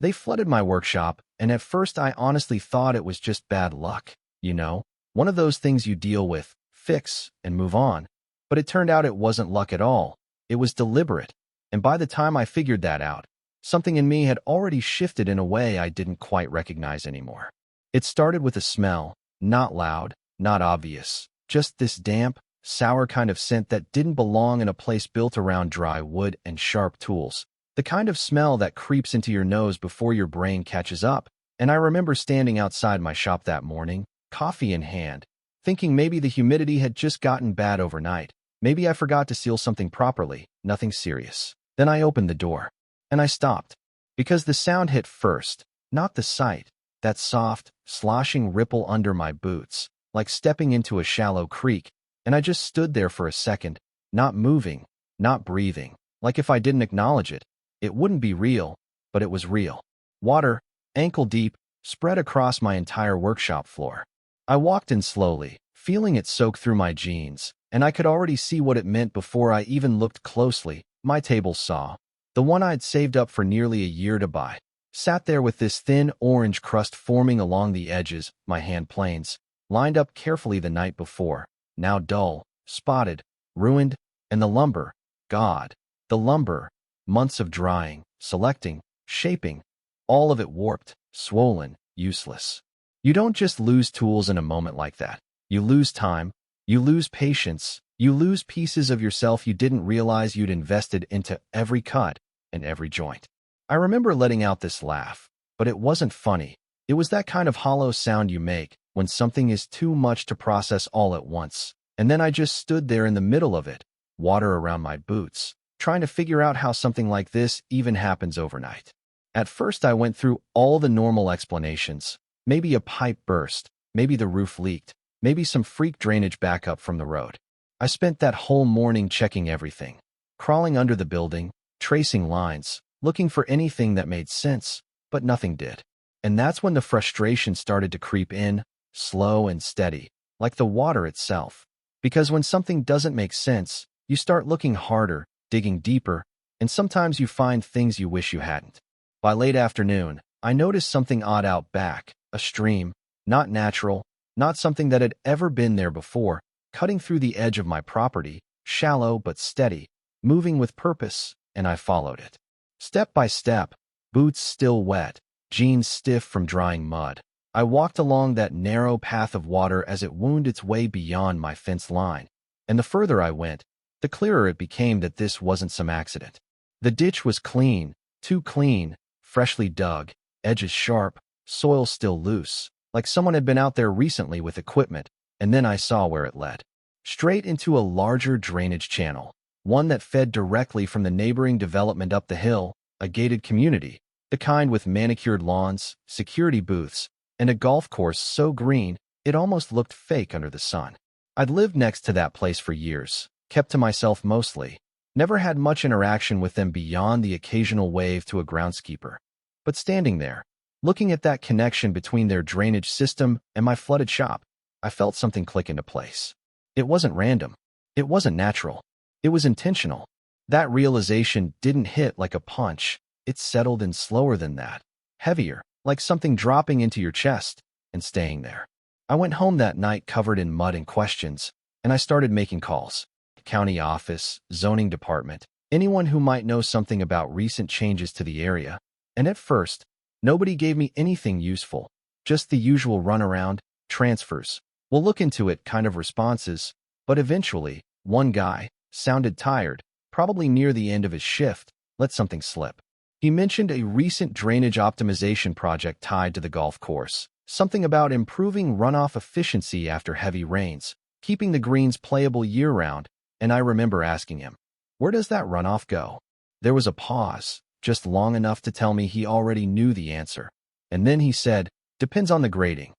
They flooded my workshop, and at first I honestly thought it was just bad luck. You know, one of those things you deal with, fix, and move on. But it turned out it wasn't luck at all. It was deliberate. And by the time I figured that out, something in me had already shifted in a way I didn't quite recognize anymore. It started with a smell, not loud, not obvious, just this damp, sour kind of scent that didn't belong in a place built around dry wood and sharp tools. The kind of smell that creeps into your nose before your brain catches up. And I remember standing outside my shop that morning, coffee in hand, thinking maybe the humidity had just gotten bad overnight. Maybe I forgot to seal something properly, nothing serious. Then I opened the door. And I stopped. Because the sound hit first, not the sight. That soft, sloshing ripple under my boots, like stepping into a shallow creek. And I just stood there for a second, not moving, not breathing. Like if I didn't acknowledge it, it wouldn't be real, but it was real. Water, ankle deep, spread across my entire workshop floor. I walked in slowly, feeling it soak through my jeans, and I could already see what it meant before I even looked closely. My table saw, the one I'd saved up for nearly a year to buy, sat there with this thin orange crust forming along the edges, my hand planes, lined up carefully the night before, now dull, spotted, ruined, and the lumber, God, the lumber, months of drying, selecting, shaping, all of it warped, swollen, useless. You don't just lose tools in a moment like that. You lose time, you lose patience, you lose pieces of yourself you didn't realize you'd invested into every cut and every joint. I remember letting out this laugh, but it wasn't funny. It was that kind of hollow sound you make when something is too much to process all at once. And then I just stood there in the middle of it, water around my boots, trying to figure out how something like this even happens overnight. At first I went through all the normal explanations. Maybe a pipe burst, maybe the roof leaked, maybe some freak drainage backup from the road. I spent that whole morning checking everything, crawling under the building, tracing lines, looking for anything that made sense, but nothing did. And that's when the frustration started to creep in, slow and steady, like the water itself. Because when something doesn't make sense, you start looking harder, digging deeper, and sometimes you find things you wish you hadn't. By late afternoon, I noticed something odd out back, a stream, not natural, not something that had ever been there before, cutting through the edge of my property, shallow but steady, moving with purpose, and I followed it. Step by step, boots still wet, jeans stiff from drying mud, I walked along that narrow path of water as it wound its way beyond my fence line. And the further I went, the clearer it became that this wasn't some accident. The ditch was clean, too clean, freshly dug, edges sharp, soil still loose, like someone had been out there recently with equipment, and then I saw where it led. Straight into a larger drainage channel, one that fed directly from the neighboring development up the hill, a gated community, the kind with manicured lawns, security booths, and a golf course so green it almost looked fake under the sun. I'd lived next to that place for years, kept to myself mostly, never had much interaction with them beyond the occasional wave to a groundskeeper. But standing there, looking at that connection between their drainage system and my flooded shop, I felt something click into place. It wasn't random. It wasn't natural. It was intentional. That realization didn't hit like a punch. It settled in slower than that, heavier, like something dropping into your chest and staying there. I went home that night covered in mud and questions, and I started making calls. County office, zoning department, anyone who might know something about recent changes to the area. And at first, nobody gave me anything useful, just the usual runaround, transfers. We'll look into it kind of responses, but eventually, one guy, sounded tired, probably near the end of his shift, let something slip. He mentioned a recent drainage optimization project tied to the golf course, something about improving runoff efficiency after heavy rains, keeping the greens playable year-round, and I remember asking him, "Where does that runoff go?" There was a pause, just long enough to tell me he already knew the answer. And then he said, "Depends on the grading.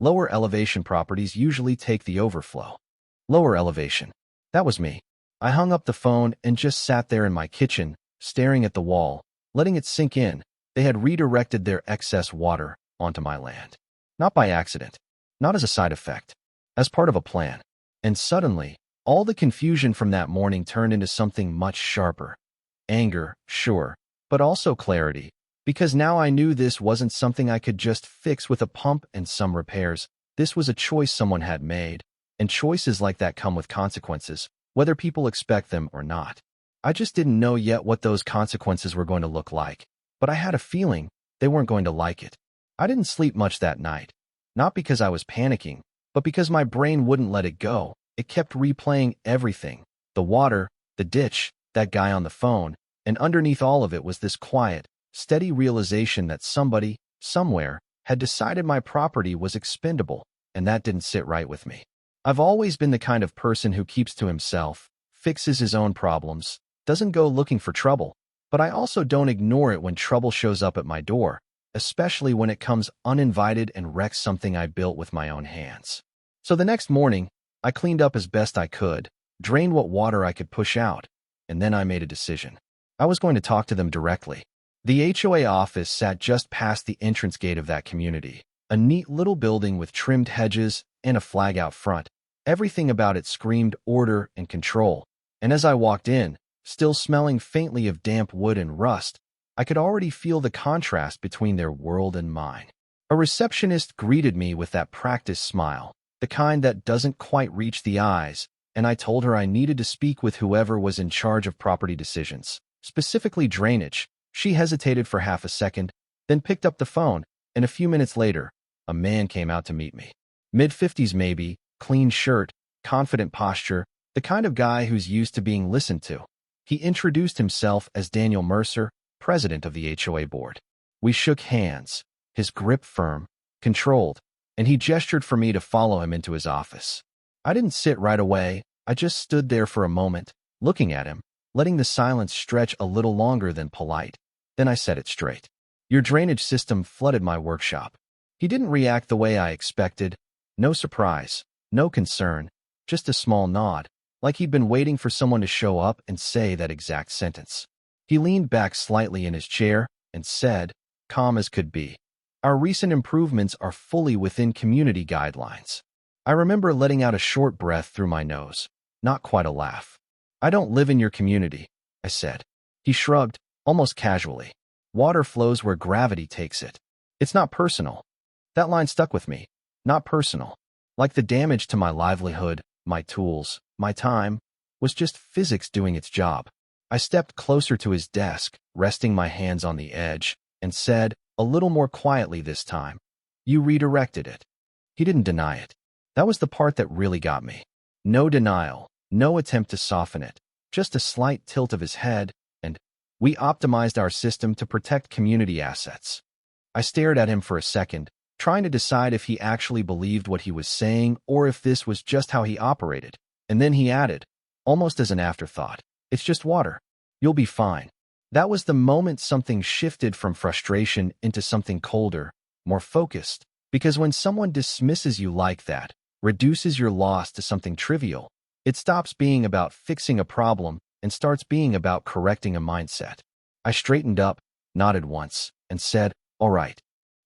Lower elevation properties usually take the overflow." Lower elevation. That was me. I hung up the phone and just sat there in my kitchen, staring at the wall, letting it sink in. They had redirected their excess water onto my land. Not by accident, not as a side effect, as part of a plan. And suddenly, all the confusion from that morning turned into something much sharper. Anger, sure, but also clarity, Because now I knew this wasn't something I could just fix with a pump and some repairs. This was a choice someone had made, and choices like that come with consequences, whether people expect them or not. I just didn't know yet what those consequences were going to look like, but I had a feeling they weren't going to like it. I didn't sleep much that night, not because I was panicking, but because my brain wouldn't let it go. It kept replaying everything: the water, the ditch, that guy on the phone, and underneath all of it was this quiet, steady realization that somebody, somewhere, had decided my property was expendable, and that didn't sit right with me. I've always been the kind of person who keeps to himself, fixes his own problems, doesn't go looking for trouble, but I also don't ignore it when trouble shows up at my door, especially when it comes uninvited and wrecks something I built with my own hands. So the next morning, I cleaned up as best I could, drained what water I could push out, and then I made a decision. I was going to talk to them directly. The HOA office sat just past the entrance gate of that community, a neat little building with trimmed hedges and a flag out front. Everything about it screamed order and control, and as I walked in, still smelling faintly of damp wood and rust, I could already feel the contrast between their world and mine. A receptionist greeted me with that practiced smile, the kind that doesn't quite reach the eyes, and I told her I needed to speak with whoever was in charge of property decisions, specifically drainage. She hesitated for half a second, then picked up the phone, and a few minutes later, a man came out to meet me. Mid-50s maybe, clean shirt, confident posture, the kind of guy who's used to being listened to. He introduced himself as Daniel Mercer, president of the HOA board. We shook hands, his grip firm, controlled, and he gestured for me to follow him into his office. I didn't sit right away. I just stood there for a moment, looking at him, letting the silence stretch a little longer than polite. Then I said it straight. Your drainage system flooded my workshop. He didn't react the way I expected. No surprise, no concern, just a small nod, like he'd been waiting for someone to show up and say that exact sentence. He leaned back slightly in his chair and said, calm as could be, our recent improvements are fully within community guidelines. I remember letting out a short breath through my nose, not quite a laugh. I don't live in your community, I said. He shrugged, almost casually. Water flows where gravity takes it. It's not personal. That line stuck with me. Not personal. Like the damage to my livelihood, my tools, my time, was just physics doing its job. I stepped closer to his desk, resting my hands on the edge, and said, a little more quietly this time, you redirected it. He didn't deny it. That was the part that really got me. No denial, no attempt to soften it, just a slight tilt of his head, and we optimized our system to protect community assets. I stared at him for a second, trying to decide if he actually believed what he was saying or if this was just how he operated. And then he added, almost as an afterthought, it's just water. You'll be fine. That was the moment something shifted from frustration into something colder, more focused, because when someone dismisses you like that, reduces your loss to something trivial, it stops being about fixing a problem and starts being about correcting a mindset. I straightened up, nodded once, and said, all right.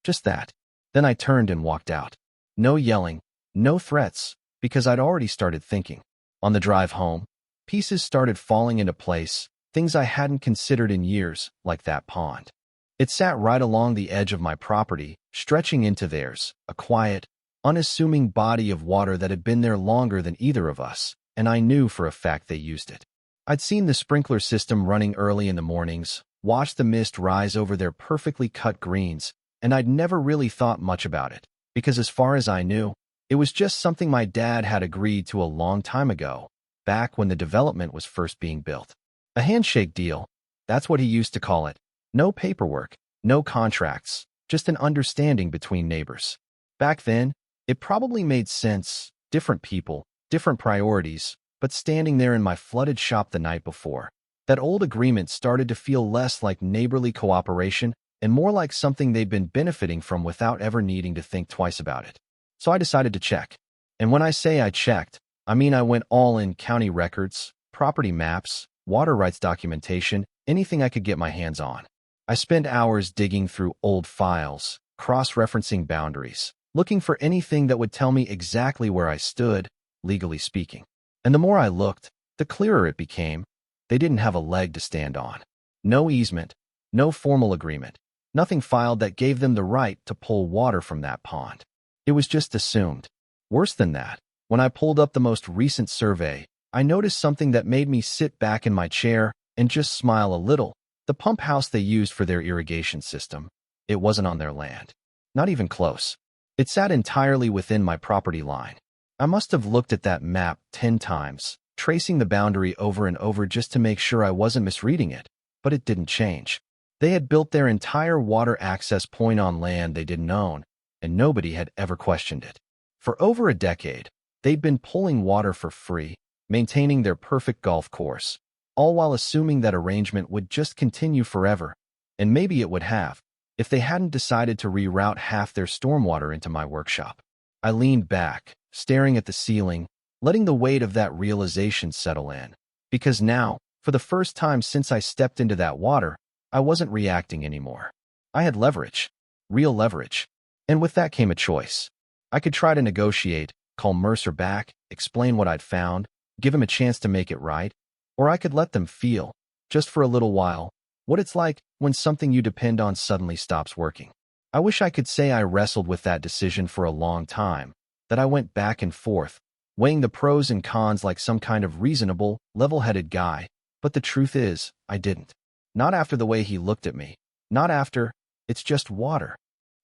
Just that. Then I turned and walked out. No yelling, no threats, because I'd already started thinking. On the drive home, pieces started falling into place, things I hadn't considered in years, like that pond. It sat right along the edge of my property, stretching into theirs, a quiet, unassuming body of water that had been there longer than either of us, and I knew for a fact they used it. I'd seen the sprinkler system running early in the mornings, watched the mist rise over their perfectly cut greens, and I'd never really thought much about it, because as far as I knew, it was just something my dad had agreed to a long time ago, back when the development was first being built. A handshake deal, that's what he used to call it. No paperwork, no contracts, just an understanding between neighbors. Back then, it probably made sense, different people, different priorities, but standing there in my flooded shop the night before, that old agreement started to feel less like neighborly cooperation and more like something they'd been benefiting from without ever needing to think twice about it. So I decided to check. And when I say I checked, I mean I went all in: county records, property maps, water rights documentation, anything I could get my hands on. I spent hours digging through old files, cross-referencing boundaries, looking for anything that would tell me exactly where I stood, legally speaking. And the more I looked, the clearer it became. They didn't have a leg to stand on. No easement, no formal agreement, Nothing filed that gave them the right to pull water from that pond. It was just assumed. Worse than that, when I pulled up the most recent survey, I noticed something that made me sit back in my chair and just smile a little. The pump house they used for their irrigation system. It wasn't on their land. Not even close. It sat entirely within my property line. I must have looked at that map 10 times, tracing the boundary over and over just to make sure I wasn't misreading it, but it didn't change. They had built their entire water access point on land they didn't own, and nobody had ever questioned it. For over a decade, they'd been pulling water for free, maintaining their perfect golf course, all while assuming that arrangement would just continue forever, and maybe it would have, if they hadn't decided to reroute half their stormwater into my workshop. I leaned back, staring at the ceiling, letting the weight of that realization settle in. Because now, for the first time since I stepped into that water, I wasn't reacting anymore. I had leverage, real leverage, and with that came a choice. I could try to negotiate, call Mercer back, explain what I'd found, give him a chance to make it right, or I could let them feel, just for a little while, what it's like when something you depend on suddenly stops working. I wish I could say I wrestled with that decision for a long time, that I went back and forth, weighing the pros and cons like some kind of reasonable, level-headed guy, but the truth is, I didn't. Not after the way he looked at me. Not after, it's just water.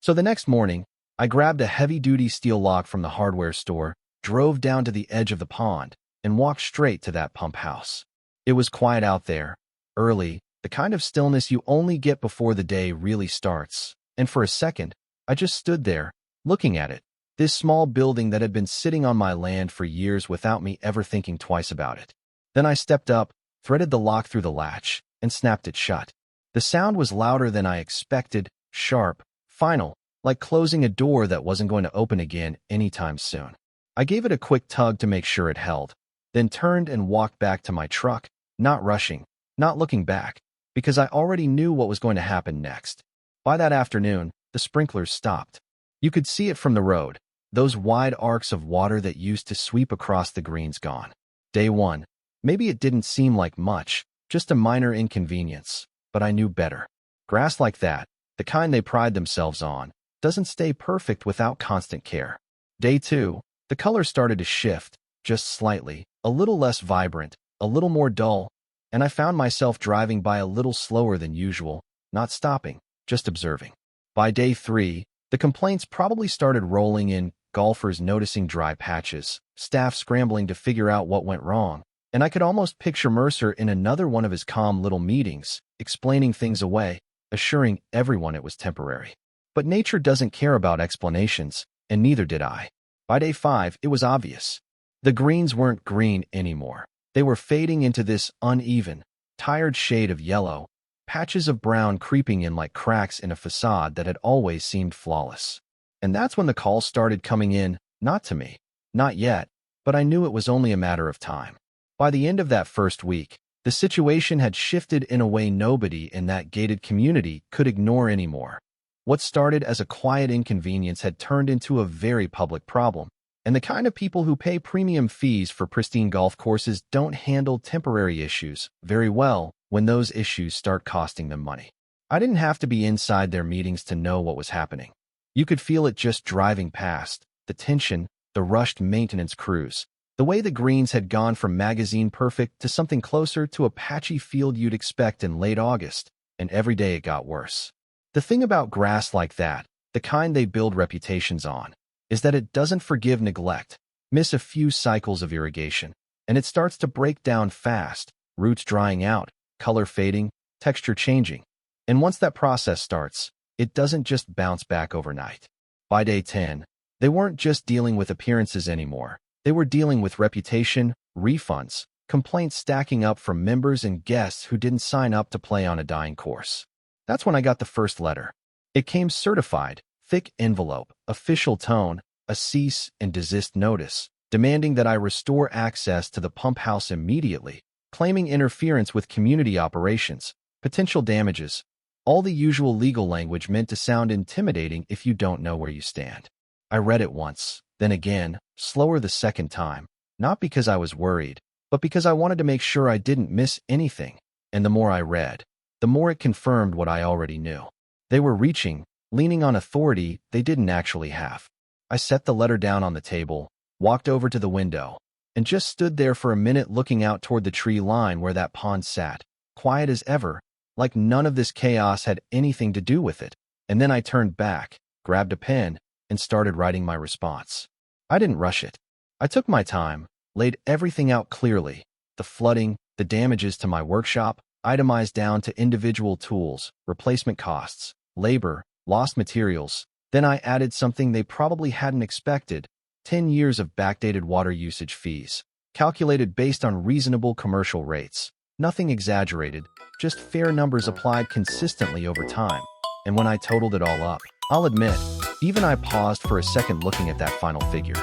So the next morning, I grabbed a heavy-duty steel lock from the hardware store, drove down to the edge of the pond, and walked straight to that pump house. It was quiet out there, early, the kind of stillness you only get before the day really starts. And for a second, I just stood there, looking at it, this small building that had been sitting on my land for years without me ever thinking twice about it. Then I stepped up, threaded the lock through the latch, and snapped it shut. The sound was louder than I expected, sharp, final, like closing a door that wasn't going to open again anytime soon. I gave it a quick tug to make sure it held, then turned and walked back to my truck, not rushing, not looking back, because I already knew what was going to happen next. By that afternoon, the sprinklers stopped. You could see it from the road, those wide arcs of water that used to sweep across the greens gone. Day one, maybe it didn't seem like much, just a minor inconvenience, but I knew better. Grass like that, the kind they pride themselves on, doesn't stay perfect without constant care. Day two, the color started to shift, just slightly, a little less vibrant, a little more dull, and I found myself driving by a little slower than usual, not stopping, just observing. By day three, the complaints probably started rolling in, golfers noticing dry patches, staff scrambling to figure out what went wrong, and I could almost picture Mercer in another one of his calm little meetings, explaining things away, assuring everyone it was temporary. But nature doesn't care about explanations, and neither did I. By day 5, it was obvious. The greens weren't green anymore. They were fading into this uneven, tired shade of yellow, patches of brown creeping in like cracks in a facade that had always seemed flawless. And that's when the calls started coming in, not to me. Not yet, but I knew it was only a matter of time. By the end of that first week, the situation had shifted in a way nobody in that gated community could ignore anymore. What started as a quiet inconvenience had turned into a very public problem, and the kind of people who pay premium fees for pristine golf courses don't handle temporary issues very well when those issues start costing them money. I didn't have to be inside their meetings to know what was happening. You could feel it just driving past, the tension, the rushed maintenance crews, the way the greens had gone from magazine perfect to something closer to a patchy field you'd expect in late August, and every day it got worse. The thing about grass like that, the kind they build reputations on, is that it doesn't forgive neglect, miss a few cycles of irrigation, and it starts to break down fast, roots drying out, color fading, texture changing. And once that process starts, it doesn't just bounce back overnight. By day 10, they weren't just dealing with appearances anymore. They were dealing with reputation, refunds, complaints stacking up from members and guests who didn't sign up to play on a dying course. That's when I got the first letter. It came certified, thick envelope, official tone, a cease and desist notice, demanding that I restore access to the pump house immediately, claiming interference with community operations, potential damages, all the usual legal language meant to sound intimidating if you don't know where you stand. I read it once, then again, slower the second time, not because I was worried, but because I wanted to make sure I didn't miss anything, and the more I read, the more it confirmed what I already knew. They were reaching, leaning on authority they didn't actually have. I set the letter down on the table, walked over to the window, and just stood there for a minute looking out toward the tree line where that pond sat, quiet as ever, like none of this chaos had anything to do with it. And then I turned back, grabbed a pen, and started writing my response. I didn't rush it. I took my time, laid everything out clearly, the flooding, the damages to my workshop, itemized down to individual tools, replacement costs, labor, lost materials. Then I added something they probably hadn't expected: 10 years of backdated water usage fees, calculated based on reasonable commercial rates. Nothing exaggerated, just fair numbers applied consistently over time. And when I totaled it all up, I'll admit, even I paused for a second looking at that final figure.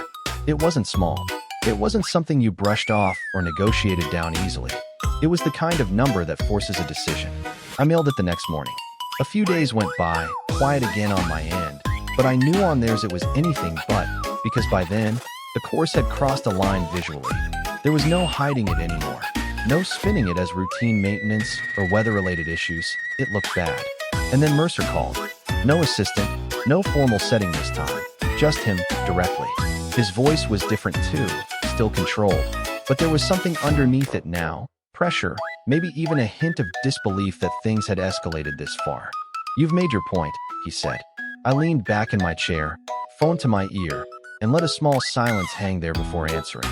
It wasn't small. It wasn't something you brushed off or negotiated down easily. It was the kind of number that forces a decision. I mailed it the next morning. A few days went by, quiet again on my end, but I knew on theirs it was anything but, because by then, the course had crossed a line visually. There was no hiding it anymore. No spinning it as routine maintenance or weather-related issues. It looked bad. And then Mercer called. No assistant, no formal setting this time. Just him, directly. His voice was different too, still controlled. But there was something underneath it now. Pressure, maybe even a hint of disbelief that things had escalated this far. "You've made your point," he said. I leaned back in my chair, phone to my ear, and let a small silence hang there before answering.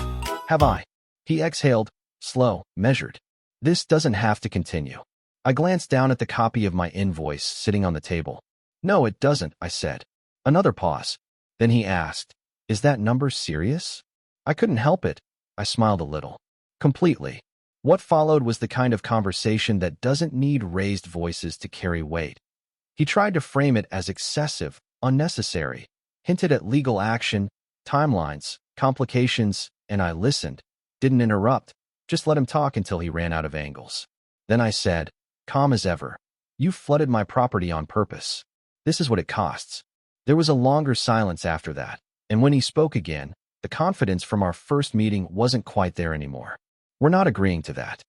"Have I?" He exhaled, slow, measured. "This doesn't have to continue." I glanced down at the copy of my invoice sitting on the table. "No, it doesn't," I said. Another pause. Then he asked, "Is that number serious?" I couldn't help it. I smiled a little. Completely. What followed was the kind of conversation that doesn't need raised voices to carry weight. He tried to frame it as excessive, unnecessary, hinted at legal action, timelines, complications, and I listened, didn't interrupt, just let him talk until he ran out of angles. Then I said, calm as ever, "You flooded my property on purpose. This is what it costs." There was a longer silence after that, and when he spoke again, the confidence from our first meeting wasn't quite there anymore. "We're not agreeing to that."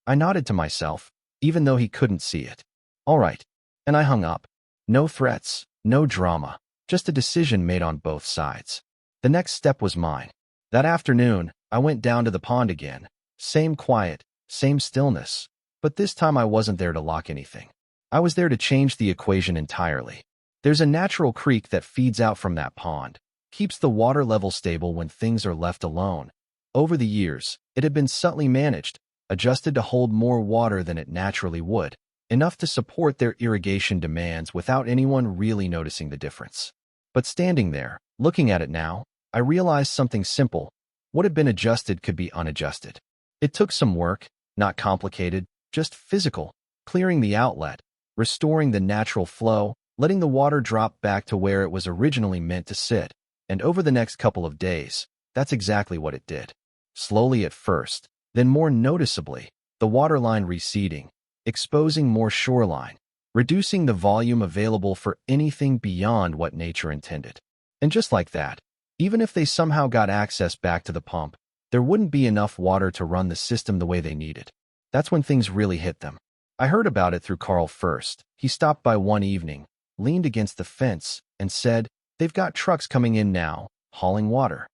I nodded to myself, even though he couldn't see it. "All right." And I hung up. No threats, no drama, just a decision made on both sides. The next step was mine. That afternoon, I went down to the pond again. Same quiet, same stillness. But this time I wasn't there to lock anything. I was there to change the equation entirely. There's a natural creek that feeds out from that pond, keeps the water level stable when things are left alone. Over the years, it had been subtly managed, adjusted to hold more water than it naturally would, enough to support their irrigation demands without anyone really noticing the difference. But standing there, looking at it now, I realized something simple. What had been adjusted could be unadjusted. It took some work, not complicated, just physical, clearing the outlet, restoring the natural flow, letting the water drop back to where it was originally meant to sit. And over the next couple of days, that's exactly what it did. Slowly at first, then more noticeably, the waterline receding, exposing more shoreline, reducing the volume available for anything beyond what nature intended. And just like that, even if they somehow got access back to the pump, there wouldn't be enough water to run the system the way they needed. That's when things really hit them. I heard about it through Carl first. He stopped by one evening, leaned against the fence, and said, "They've got trucks coming in now, hauling water."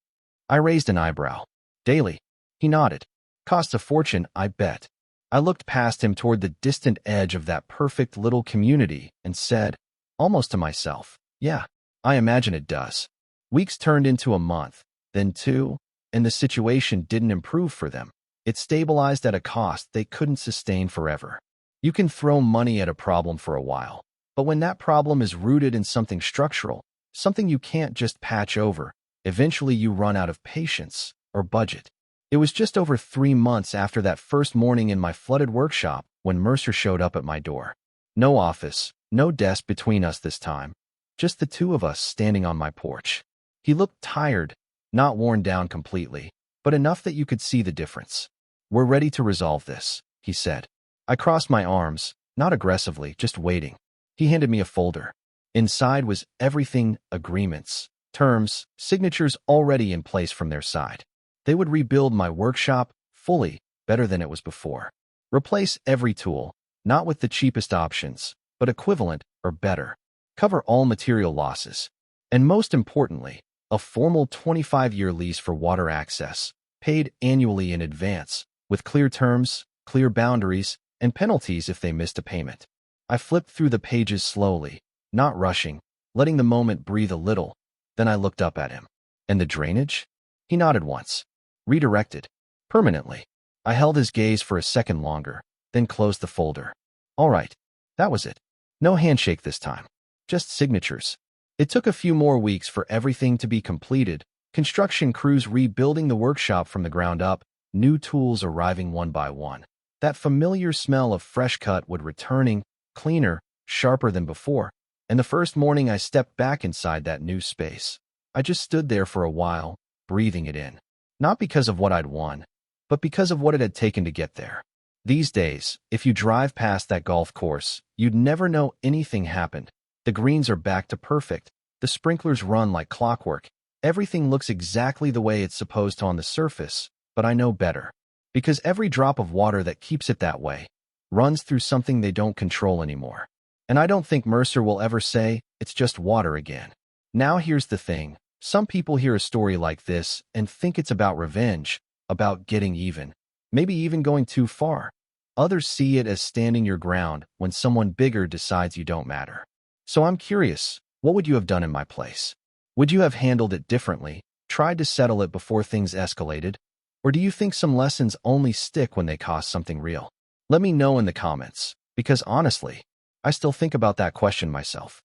I raised an eyebrow. "Daily?" He nodded. "Costs a fortune, I bet." I looked past him toward the distant edge of that perfect little community and said, almost to myself, "Yeah, I imagine it does." Weeks turned into a month, then 2, and the situation didn't improve for them. It stabilized at a cost they couldn't sustain forever. You can throw money at a problem for a while, but when that problem is rooted in something structural, something you can't just patch over, eventually you run out of patience or budget. It was just over 3 months after that first morning in my flooded workshop when Mercer showed up at my door. No office, no desk between us this time, just the two of us standing on my porch. He looked tired, not worn down completely, but enough that you could see the difference. "We're ready to resolve this," he said. I crossed my arms, not aggressively, just waiting. He handed me a folder. Inside was everything: agreements, terms, signatures already in place from their side. They would rebuild my workshop fully, better than it was before. Replace every tool, not with the cheapest options, but equivalent or better. cover all material losses, and most importantly, a formal 25-year lease for water access, paid annually in advance, with clear terms, clear boundaries, and penalties if they missed a payment. I flipped through the pages slowly, not rushing, letting the moment breathe a little. Then I looked up at him. And the drainage? He nodded once. Redirected. Permanently. I held his gaze for a second longer, then closed the folder. All right. That was it. No handshake this time. Just signatures. It took a few more weeks for everything to be completed, construction crews rebuilding the workshop from the ground up, new tools arriving one by one. That familiar smell of fresh cut wood returning, cleaner, sharper than before. And the first morning I stepped back inside that new space, I just stood there for a while, breathing it in. Not because of what I'd won, but because of what it had taken to get there. These days, if you drive past that golf course, you'd never know anything happened. The greens are back to perfect. The sprinklers run like clockwork. Everything looks exactly the way it's supposed to on the surface, but I know better. Because every drop of water that keeps it that way runs through something they don't control anymore. And I don't think Mercer will ever say, it's just water again. Now here's the thing. Some people hear a story like this and think it's about revenge, about getting even, maybe even going too far. Others see it as standing your ground when someone bigger decides you don't matter. So I'm curious, what would you have done in my place? Would you have handled it differently, tried to settle it before things escalated? Or do you think some lessons only stick when they cost something real? Let me know in the comments, because honestly, I still think about that question myself.